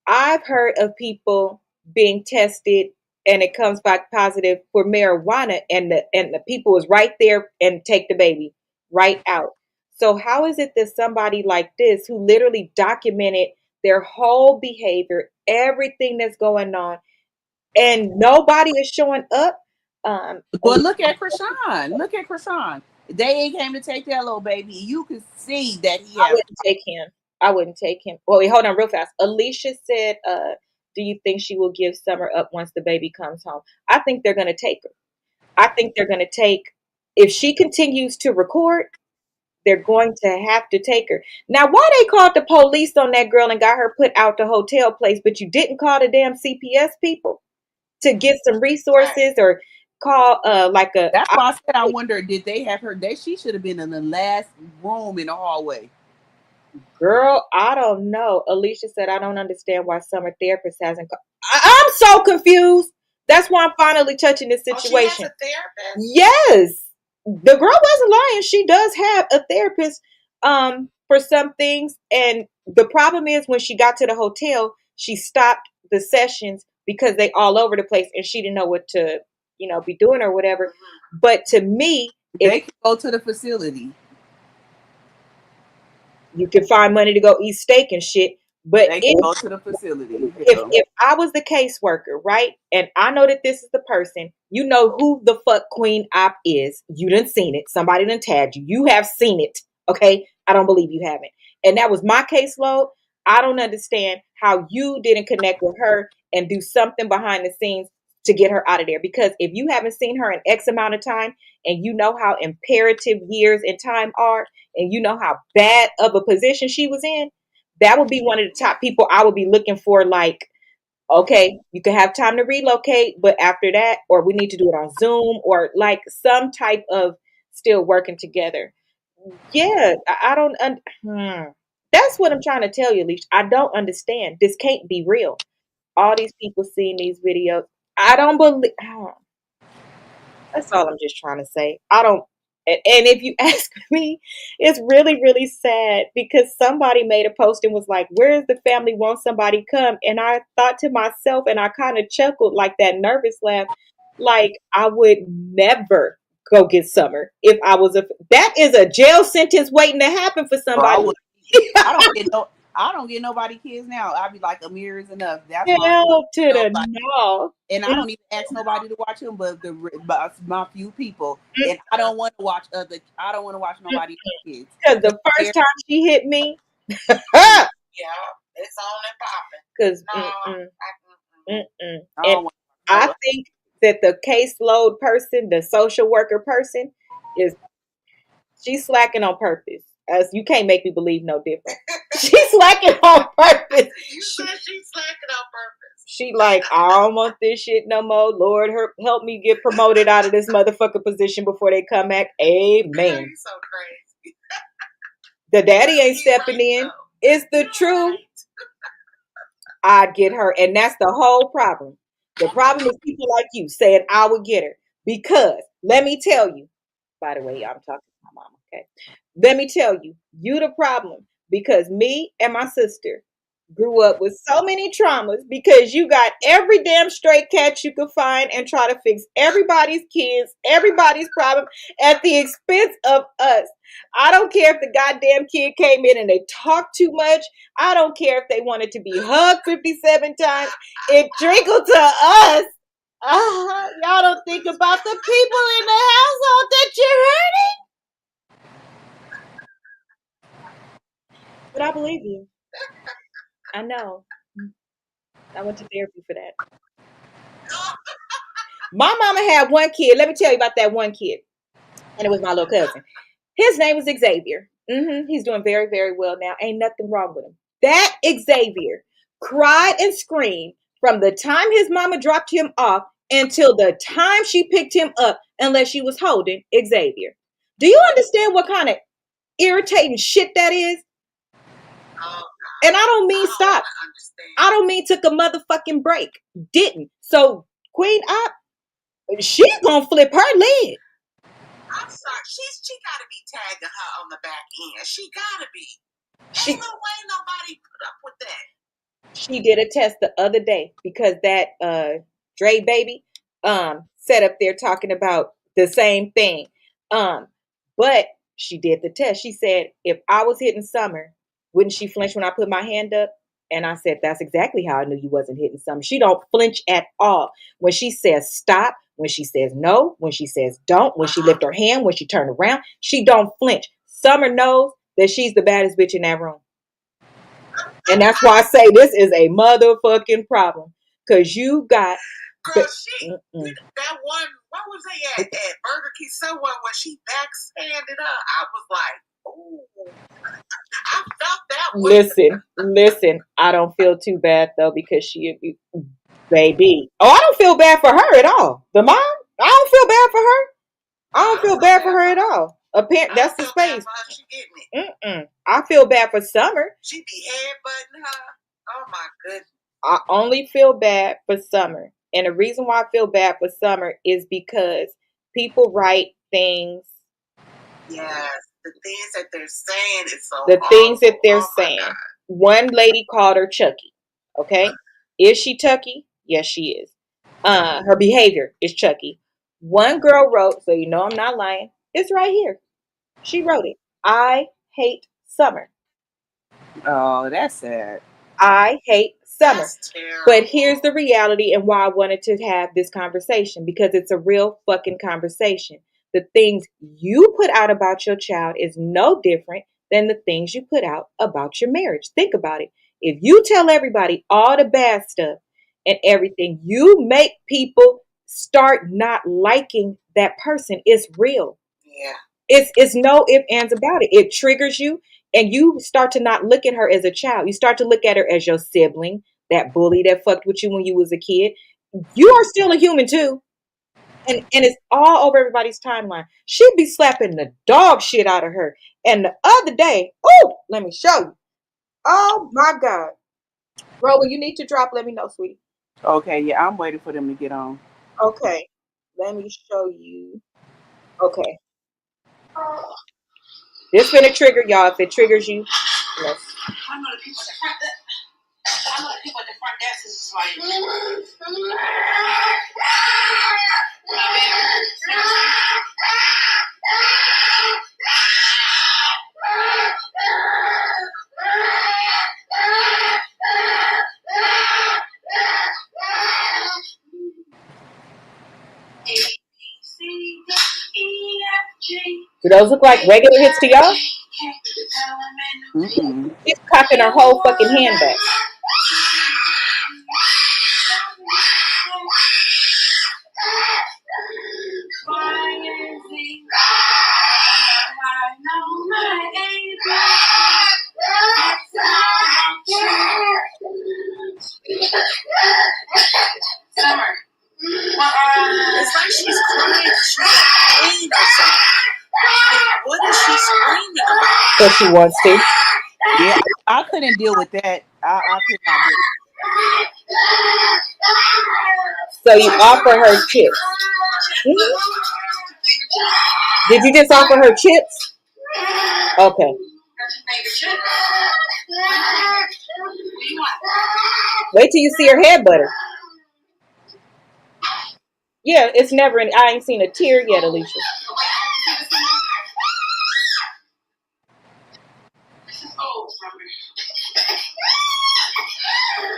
I've heard of people being tested and it comes back positive for marijuana, and the people is right there and take the baby right out. So how is it that somebody like this who literally documented their whole behavior, everything that's going on, and nobody is showing up? Well, look at Krishan. Look at Krishan. They ain't came to take that little baby. You can see that he I has. wouldn't take him. I wouldn't take him. Well, wait, hold on real fast. Alicia said, do you think she will give Summer up once the baby comes home? I think they're going to take her. I think they're going to take, if she continues to record, they're going to have to take her. Now, why they called the police on that girl and got her put out the hotel place, but you didn't call the damn CPS people to get some resources or call That's why I said I wonder, did they have her? She should have been in the last room in the hallway. Girl, I don't know. Alicia said, I don't understand why Summer therapist hasn't I'm so confused. That's why I'm finally touching this situation. Oh, she has a therapist? Yes. The girl wasn't lying. She does have a therapist for some things. And the problem is when she got to the hotel, she stopped the sessions because they all over the place and she didn't know what to, be doing or whatever. Mm-hmm. But to me, they can go to the facility. You can find money to go eat steak and shit. But they can go to the facility. If I was the caseworker, right, and I know that this is the person, you know who the fuck QueenOpp is. You done seen it. Somebody done tagged you. You have seen it. Okay? I don't believe you haven't. And that was my caseload. I don't understand how you didn't connect with her and do something behind the scenes to get her out of there. Because if you haven't seen her in X amount of time and you know how imperative years and time are, and you know how bad of a position she was in, that would be one of the top people I would be looking for, like, Okay, you can have time to relocate, but after that, or we need to do it on Zoom or like some type of still working together. Yeah, I don't. That's what I'm trying to tell you, Leash. I don't understand. This can't be real. All these people seeing these videos. I don't believe. That's all I'm just trying to say. I don't. And if you ask me, it's really, really sad because somebody made a post and was like, "Where is the family? Won't somebody come?" And I thought to myself, and I kind of chuckled like that nervous laugh, like I would never go get Summer if I was a. That is a jail sentence waiting to happen for Bro, I somebody. would. I don't get nobody kids now. I'd be like, Amir is enough. That's my Hell to show. the Like, no. and I don't even ask nobody to watch him, but my few people. And I don't want to watch other. I don't want to watch nobody else's kids. Because the first time she hit me, Yeah, it's on and popping. because No, I don't want. I think that the caseload person, the social worker person, is she's slacking on purpose. As you can't make me believe no different. She's slacking on purpose. You said she's slacking on purpose. She like, I don't want this shit no more. Lord, help me get promoted out of this motherfucker position before they come back. Amen. You're so crazy. The daddy ain't stepping in. It's the truth. I'd get her. And that's the whole problem. The problem is people like you saying I would get her. Because let me tell you, by the way, I'm talking to my mama, okay? Let me tell you, you the problem. Because me and my sister grew up with so many traumas because you got every damn straight cat you could find and try to fix everybody's kids, everybody's problem at the expense of us. I don't care if the goddamn kid came in and they talked too much. I don't care if they wanted to be hugged 57 times. It trickled to us. Y'all don't think about the people in the household that you're hurting. But I believe you. I know. I went to therapy for that. My mama had one kid. Let me tell you about that one kid. And it was my little cousin. His name was Xavier. He's doing very, very well now. Ain't nothing wrong with him. That Xavier cried and screamed from the time his mama dropped him off until the time she picked him up, unless she was holding Xavier. Do you understand what kind of irritating shit that is? And I don't mean stop. I don't mean took a motherfucking break. Didn't. So QueenOpp, she's gonna flip her lid. I'm sorry. She gotta be tagging her on the back end. She gotta be. Ain't no way nobody put up with that. She did a test the other day because that Dre baby sat up there talking about the same thing. But she did the test. She said if I was hitting Summer, wouldn't she flinch when I put my hand up? And I said, that's exactly how I knew you wasn't hitting Summer. She don't flinch at all. When she says stop, when she says no, when she says don't, when she lift her hand, when she turn around, she don't flinch. Summer knows that she's the baddest bitch in that room. And that's why I say this is a motherfucking problem. Because you got... Girl, that one, what was they at Burger King somewhere when she backstanded up? I was like, ooh. I felt that one. Listen, I don't feel too bad though because she, baby. Oh, I don't feel bad for her at all. The mom, I don't feel bad for her. I don't feel bad for her at all. Apparently, that's the space. I feel bad for Summer. She be headbutting her. Oh my goodness. I only feel bad for Summer. And the reason why I feel bad for Summer is because people write things. Yes, the things that they're saying is so The awful. things that they're saying. One lady called her Chucky. Okay? Is she Chucky? Yes, she is. Her behavior is Chucky. One girl wrote, so you know I'm not lying. It's right here. She wrote it. I hate Summer. Oh, that's sad. I hate Summer. That's terrible. But here's the reality and why I wanted to have this conversation, because it's a real fucking conversation. The things you put out about your child is no different than the things you put out about your marriage. Think about it. If you tell everybody all the bad stuff and everything, you make people start not liking that person. It's real. Yeah. It's no ifs, ands about it. It triggers you and you start to not look at her as a child. You start to look at her as your sibling that bully that fucked with you when you was a kid, you are still a human too. And it's all over everybody's timeline. She'd be slapping the dog shit out of her. And the other day, oh, let me show you. Oh my God. Bro, when you need to drop, let me know, sweetie. Okay, yeah, I'm waiting for them to get on. Okay. Let me show you. Okay. This finna trigger y'all. If it triggers you, let's. I know the people at the front desk. I know the people at the front desk is just like. Do those look like regular hits to y'all? Mm-mm. She's cocking her whole fucking hand back. Summer. It's like she's crying because she's in pain or something. What is she screaming about? So she wants to. Yeah, I couldn't deal with that. I could not deal. So you offer her chips. Mm-hmm. Did you just offer her chips? Okay. Wait till you see her head butter. Yeah, it's never. I ain't seen a tear yet, Alicia.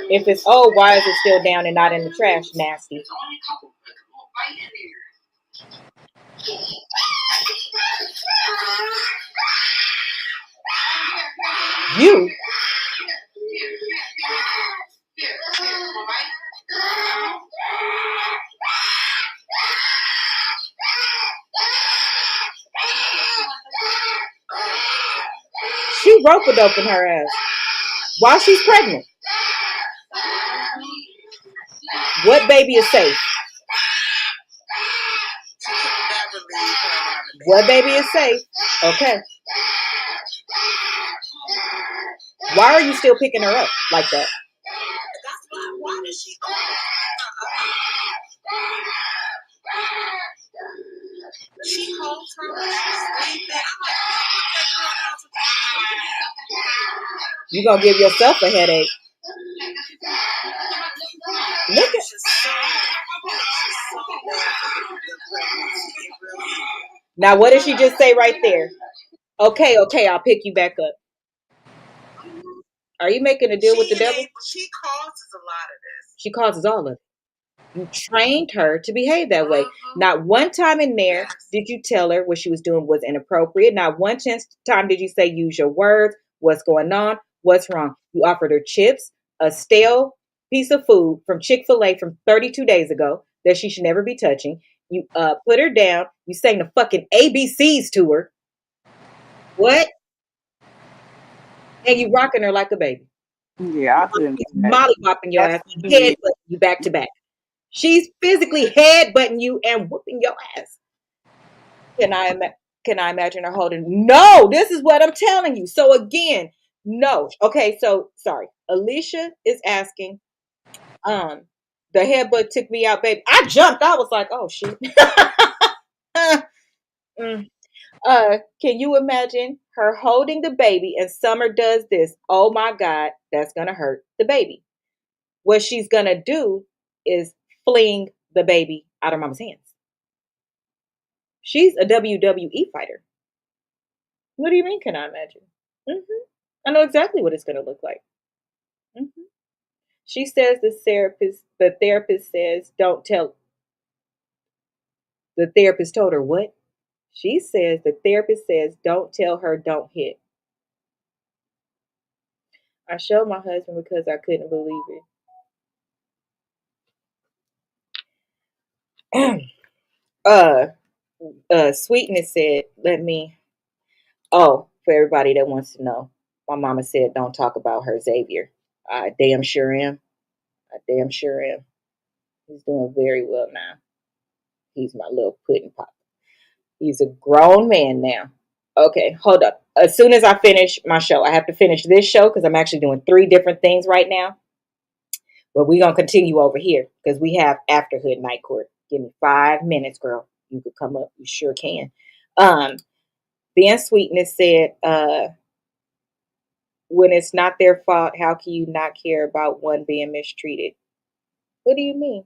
If it's old, why is it still down and not in the trash? Nasty. You. She rope-a-dope in her ass while she's pregnant. What baby is safe? What baby is safe? Okay. Why are you still picking her up like that? Why does she? She holds her when she's sleeping. You're going to give yourself a headache. Look at. Now, what did she just say right there? Okay, I'll pick you back up. Are you making a deal with the devil? She causes a lot of this. She causes all of it. You trained her to behave that way. Not one time in there did you tell her what she was doing was inappropriate. Not one time did you say use your words. What's going on? What's wrong? You offered her chips, a stale piece of food from Chick-fil-A from 32 days ago that she should never be touching. You put her down. You sang the fucking ABCs to her. What? And you rocking her like a baby. Yeah, I couldn't do that. Molly bopping your ass, head you back to back. She's physically headbutting you and whooping your ass. Can I imagine her holding? No, this is what I'm telling you. So again, no. Okay, so sorry. Alicia is asking. The headbutt took me out, baby. I jumped. I was like, oh shit. Can you imagine her holding the baby and Summer does this? Oh my God, that's gonna hurt the baby. What she's gonna do is fling the baby out of mama's hands. She's a WWE fighter. What do you mean? Can I imagine? I know exactly what it's gonna look like. She says the therapist says, don't tell. The therapist told her what? She says the therapist says, don't tell her, don't hit. I showed my husband because I couldn't believe it. Sweetness said, for everybody that wants to know, my mama said, don't talk about her, Xavier. I damn sure am. I damn sure am. He's doing very well now. He's my little pudding pop. He's a grown man now. Okay, hold up. As soon as I finish my show, I have to finish this show because I'm actually doing 3 different things right now. But we're going to continue over here because we have Afterhood Night Court. Give me 5 minutes, girl. You could come up. You sure can. Ben Sweetness said, when it's not their fault, how can you not care about one being mistreated? What do you mean?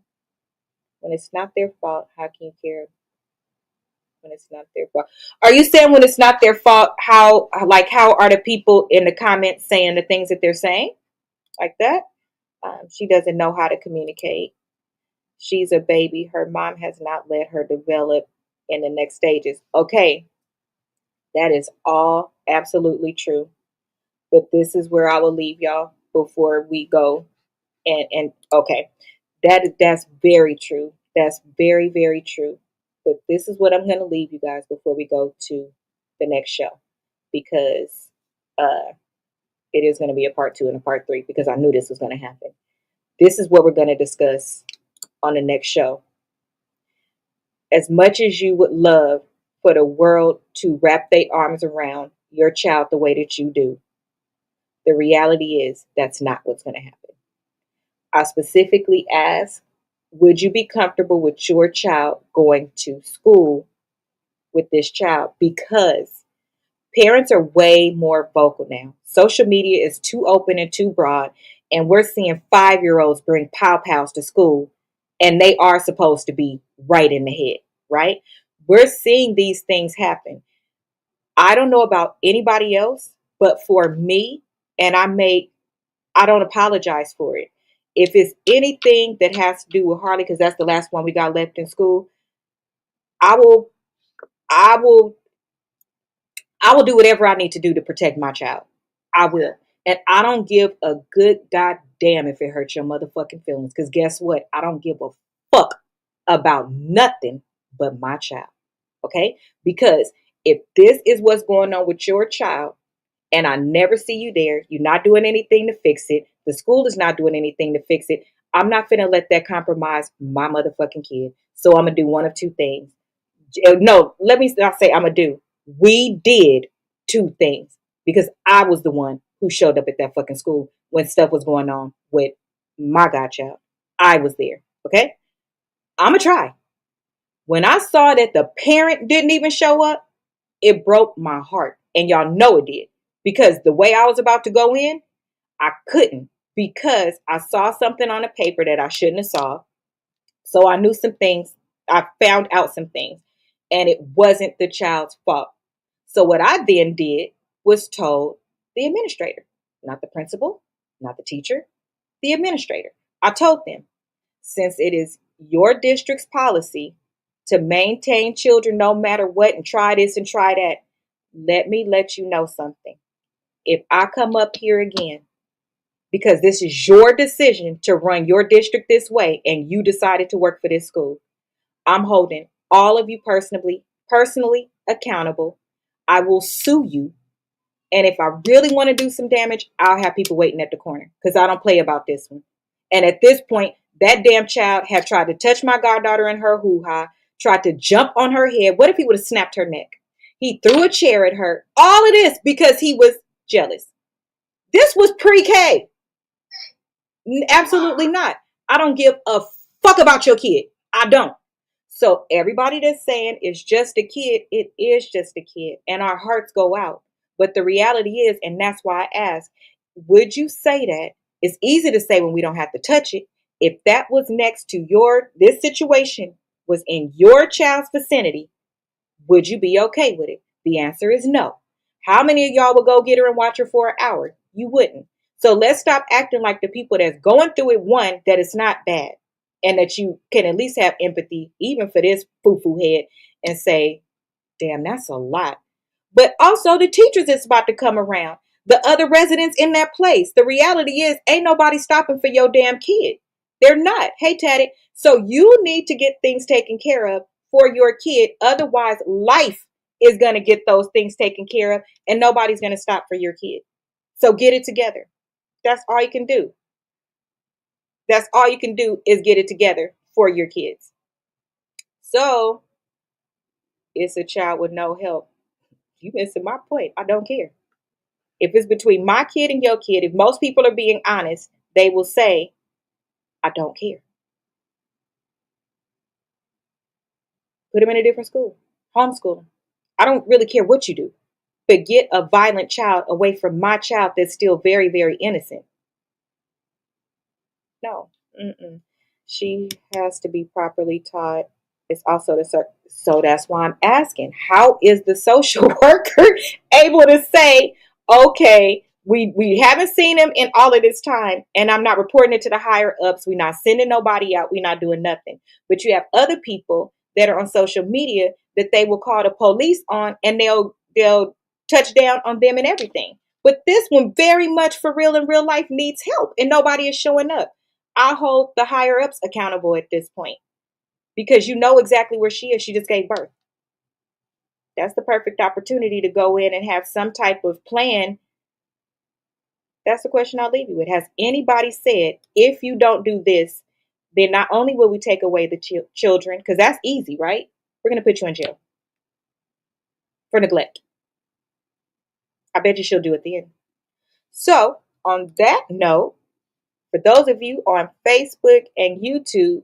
When it's not their fault, how can you care when it's not their fault? Are you saying when it's not their fault, how are the people in the comments saying the things that they're saying? Like that? She doesn't know how to communicate. She's a baby. Her mom has not let her develop in the next stages. Okay, that is all absolutely true. But this is where I will leave y'all before we go. And okay, that's very true. That's very, very true. But this is what I'm going to leave you guys before we go to the next show, because it is going to be a part 2 and a part 3, because I knew this was going to happen. This is what we're going to discuss on the next show. As much as you would love for the world to wrap their arms around your child the way that you do, the reality is that's not what's going to happen. I specifically asked, would you be comfortable with your child going to school with this child? Because parents are way more vocal now. Social media is too open and too broad, and we're seeing 5-year-olds bring pow-pows to school, and they are supposed to be right in the head, right? We're seeing these things happen. I don't know about anybody else, but for me, and I don't apologize for it. If it's anything that has to do with Harley, because that's the last one we got left in school, I will, I will, I will do whatever I need to do to protect my child. I will. And I don't give a good goddamn if it hurts your motherfucking feelings. Because guess what? I don't give a fuck about nothing but my child. Okay? Because if this is what's going on with your child, and I never see you there, you're not doing anything to fix it, the school is not doing anything to fix it, I'm not finna let that compromise my motherfucking kid. So I'm gonna do one of 2 things. No, let me not say I'm gonna do. We did 2 things, because I was the one who showed up at that fucking school when stuff was going on with my godchild. I was there. Okay? I'm gonna try. When I saw that the parent didn't even show up, it broke my heart. And y'all know it did. Because the way I was about to go in, I couldn't, because I saw something on a paper that I shouldn't have saw. So I knew some things. I found out some things. And it wasn't the child's fault. So what I then did was told the administrator, not the principal, not the teacher, the administrator. I told them, since it is your district's policy to maintain children no matter what and try this and try that, let me let you know something. If I come up here again, because this is your decision to run your district this way and you decided to work for this school, I'm holding all of you personally accountable. I will sue you. And if I really want to do some damage, I'll have people waiting at the corner, because I don't play about this one. And at this point, that damn child had tried to touch my goddaughter in her hoo-ha, tried to jump on her head. What if he would have snapped her neck? He threw a chair at her. All of this because he was jealous. This was pre-K. Absolutely not. I don't give a fuck about your kid. I don't. So everybody that's saying it's just a kid, it is just a kid. And our hearts go out. But the reality is, and that's why I asked, would you say that? It's easy to say when we don't have to touch it. If that was next to this situation was in your child's vicinity, would you be okay with it? The answer is no. How many of y'all would go get her and watch her for an hour? You wouldn't. So let's stop acting like the people that's going through it, one, that it's not bad, and that you can at least have empathy, even for this foo-foo head, and say, damn, that's a lot. But also the teachers that's about to come around, the other residents in that place. The reality is, ain't nobody stopping for your damn kid. They're not. Hey, Taddy. So you need to get things taken care of for your kid. Otherwise, life is going to get those things taken care of, and nobody's going to stop for your kid. So get it together. That's all you can do. That's all you can do is get it together for your kids. So it's a child with no help. You missing my point. I don't care. If it's between my kid and your kid, if most people are being honest, they will say, I don't care. Put them in a different school. Homeschool them. I don't really care what you do, but get a violent child away from my child that's still very, very innocent. No. Mm-mm. She has to be properly taught. It's also the so that's why I'm asking, how is the social worker able to say, okay, we haven't seen him in all of this time, and I'm not reporting it to the higher ups. We're not sending nobody out. We're not doing nothing. But you have other people that are on social media that they will call the police on, and they'll touch down on them and everything. But this one very much for real in real life needs help, and nobody is showing up. I hold the higher ups accountable at this point because you know exactly where she is. She just gave birth. That's the perfect opportunity to go in and have some type of plan. That's the question I'll leave you with. Has anybody said, if you don't do this, then not only will we take away the children, because that's easy, right? We're going to put you in jail for neglect. I bet you she'll do it then. So, on that note, for those of you on Facebook and YouTube,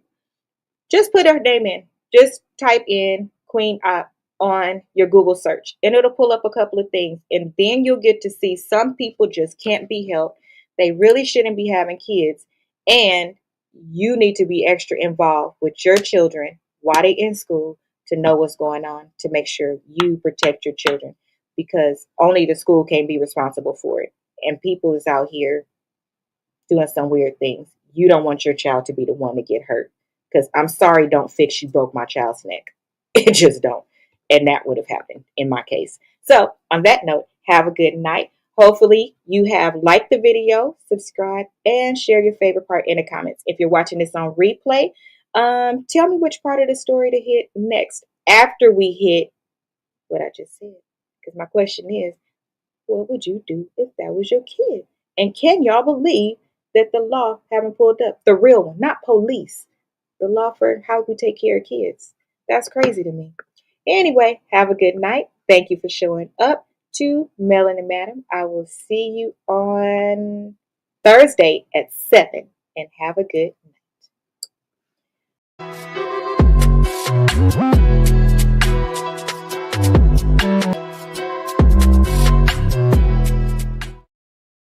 just put her name in. Just type in QueenOpp on your Google search, and it'll pull up a couple of things. And then you'll get to see some people just can't be helped. They really shouldn't be having kids. And you need to be extra involved with your children while they're in school to know what's going on, to make sure you protect your children, because only the school can be responsible for it. And people is out here doing some weird things. You don't want your child to be the one to get hurt. Because I'm sorry, don't fix you broke my child's neck. It just don't. And that would have happened in my case. So on that note, have a good night. Hopefully you have liked the video, subscribe, and share your favorite part in the comments. If you're watching this on replay, tell me which part of the story to hit next after we hit what I just said. Because my question is, what would you do if that was your kid? And can y'all believe that the law haven't pulled up? The real one, not police. The law for how we take care of kids. That's crazy to me. Anyway, have a good night. Thank you for showing up to Melanin Madam. I will see you on Thursday at 7. And have a good night.